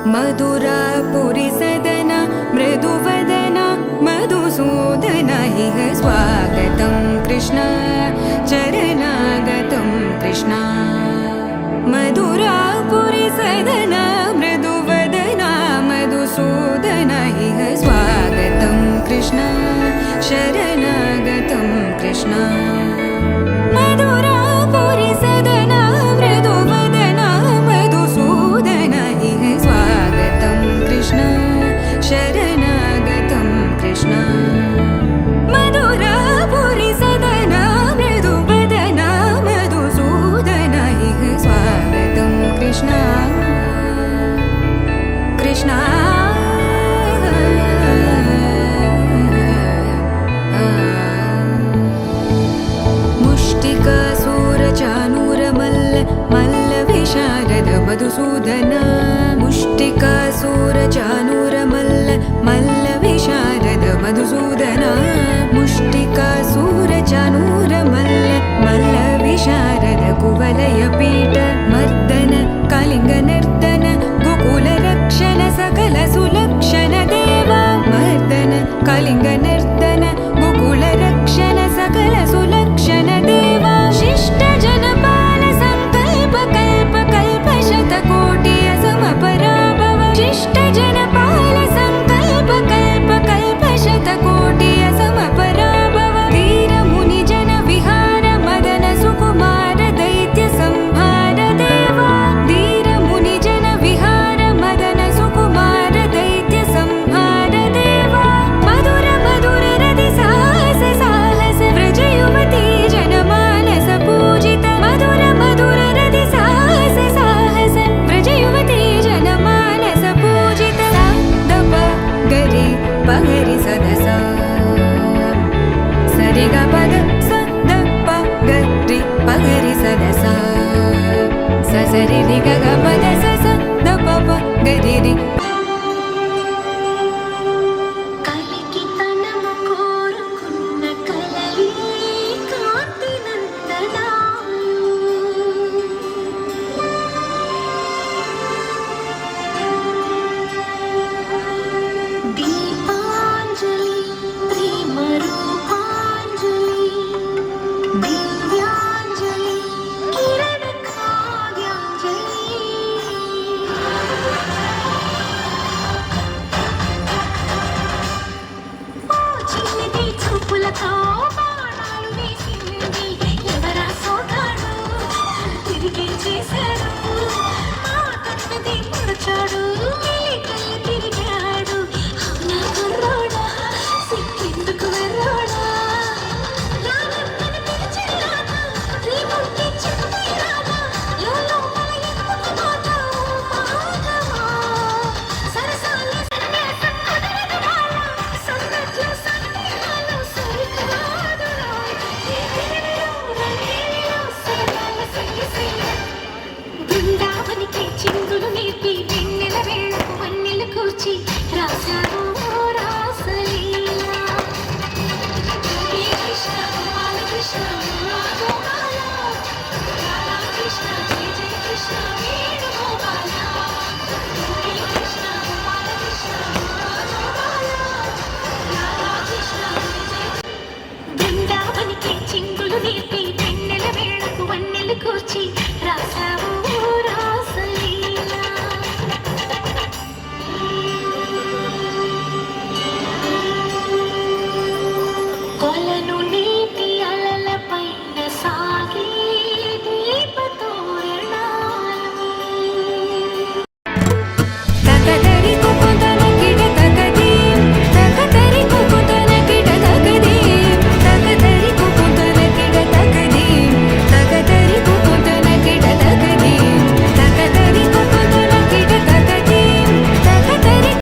मधुरापुरी सदना मृदुवदना मधुसूदना इह स्वागतं कृष्ण चरणागतं कृष्ण मधुरापुरी सदना मृदुवदना मधुसूदना इह स्वागतं कृष्ण शरणागतं कृष्ण मधुरापुरी सदना मृदुवदना मधुसूदना इह स्वागतं कृष्ण शरणागतं कृष्ण मधुरापुरी सदना मृदुवदना मधुसूदना इह स्वागतं कृष्ण कृष्ण मधुसूदना मुष्टिकासुरचाणूरमल्ल मल्लविशारद मधुसूदना मुष्टिकासुरचाणूरमल्ल मल्लविशारद कुवलयपीठ मर्दन कलिङ्गनर्दन गोकुलरक्षण सकल सुलक्षण देवा मर्दन कलिङ्गनर्दन गोकुलरक्षण सकल सुलक्षण देवा शिष्ट जनपाल संकल्प कल्प कल्प शतकोटि असमपराभव शिष्ट जनपाल संकल्प कल्प कल्प शतकोटि असमपराभव वीर मुनि जन विहार मदन सुकुमार दैत्य संहार देवा वीर मुनि जन विहार मदन सुकुमार दैत्य संहार देवा मधुर मधुर रति साहस साहस व्रज युवती जनमानस पूजित मधुर मधुर रति साहस साहस व्रज युवती जनमानस पूजित दप गरि पगरि सदसा सरि ग पद स द प गरि पगरि सदसा स सरि रि ग ग पद स स द प प गरि रि బృందావనికి చిందులు నేర్పి వెన్నెల వేళకు వన్నెలు కూర్చి రాశారు